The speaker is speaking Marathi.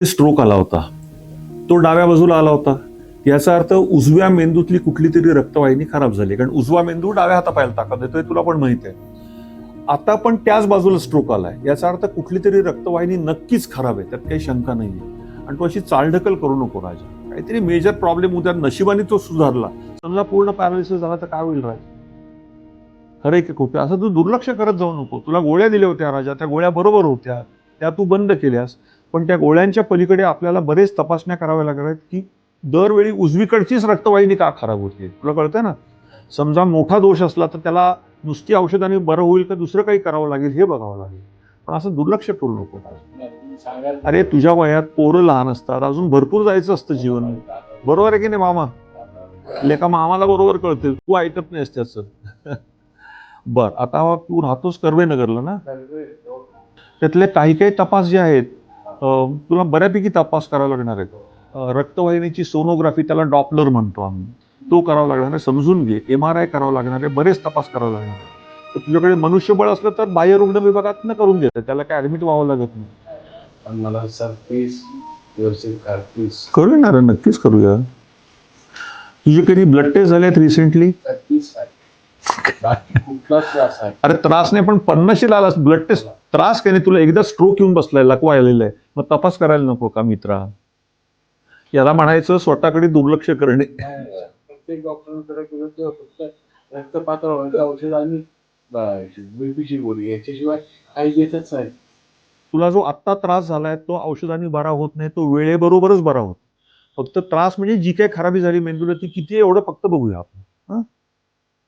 स्ट्रोक आला होता, तो डाव्या बाजूला आला होता. याचा अर्थ उजव्या मेंदूतली कुठली तरी रक्तवाहिनी खराब झाली, कारण उजवा मेंदू डाव्या हातापायाला ताकद देतोय, तुला पण माहिती आहे. आता पण त्याच बाजूला स्ट्रोक आलाय, याचा अर्थ कुठली तरी रक्तवाहिनी नक्कीच खराब आहे, त्यात काही शंका नाहीये. आणि तू अशी चालढकल करू नको राजा, काहीतरी मेजर प्रॉब्लेम उद्या नशिबाने तो सुधारला, समजा पूर्ण पॅरालिसिस झाला तर काय होईल राजा? खरंय की खोटं असं तू दुर्लक्ष करत जाऊ नको. तुला गोळ्या दिल्या होत्या राजा, त्या गोळ्या बरोबर होत्या, त्या तू बंद केल्यास. पण त्या गोळ्यांच्या पलीकडे आपल्याला बरेच तपासण्या कराव्या लागणार आहेत की दरवेळी उजवीकडचीच रक्तवाहिनी का खराब होते. तुला कळतंय ना? समजा मोठा दोष असला तर त्याला नुसती औषधाने बरं होईल का दुसरं काही करावं लागेल हे बघावं लागेल. पण असं दुर्लक्ष करू नको. अरे तुझ्या वयात पोरं लहान असतात, अजून भरपूर जायचं असतं जीवन. बरोबर आहे की नाही मामा? लेका मामाला बरोबर कळते, तू ऐकत नाहीस त्याचं. बर, आता तू राहतोस कर्वेनगरला ना? त्यातले काही काही तपास जे आहेत तुला बऱ्यापैकी तपास करावा लागणार आहेत. रक्तवाहिनीची सोनोग्राफी, त्याला डॉपलर म्हणतो आम्ही, तो करावा लागणार आहे. समजून घे. MRI करावा लागणार आहे, बरेच तपास करावे लागणार आहे. तर तुझ्याकडे मनुष्यबळ असलं तर बाह्य रुग्ण विभागात न करून घेतात, त्याला काय ऍडमिट व्हावं लागत नाही. पण मला सर प्लीज व्यवस्थित कर प्लीज. करूया ना, नक्कीच करूया. तुझे कधी ब्लड टेस्ट झाल्यात रिसेंटली? प्लीज कुठलाच त्रास आहे. अरे त्रास नाही, पण 50शी आलास ब्लड टेस्ट. त्रास काय नाही, तुला एकदा स्ट्रोक येऊन बसलाय, लकवा आलेला आहे, मग तपास करायला नको का मित्रा? याला म्हणायचं स्वतःकडे दुर्लक्ष करणे. प्रत्येक डॉक्टरांकडे गेलो तर फक्त रक्तपातळ व्हायचं औषध आणि बीपीची गोळी, याच्याशिवाय काही देतच नाही. तुला जो आत्ता त्रास झालाय तो औषधाने बरा होत नाही, तो वेळेबरोबरच बरा होत. फक्त त्रास म्हणजे जी काही खराबी झाली मेंदूला ती किती आहे एवढं फक्त बघूया आपण.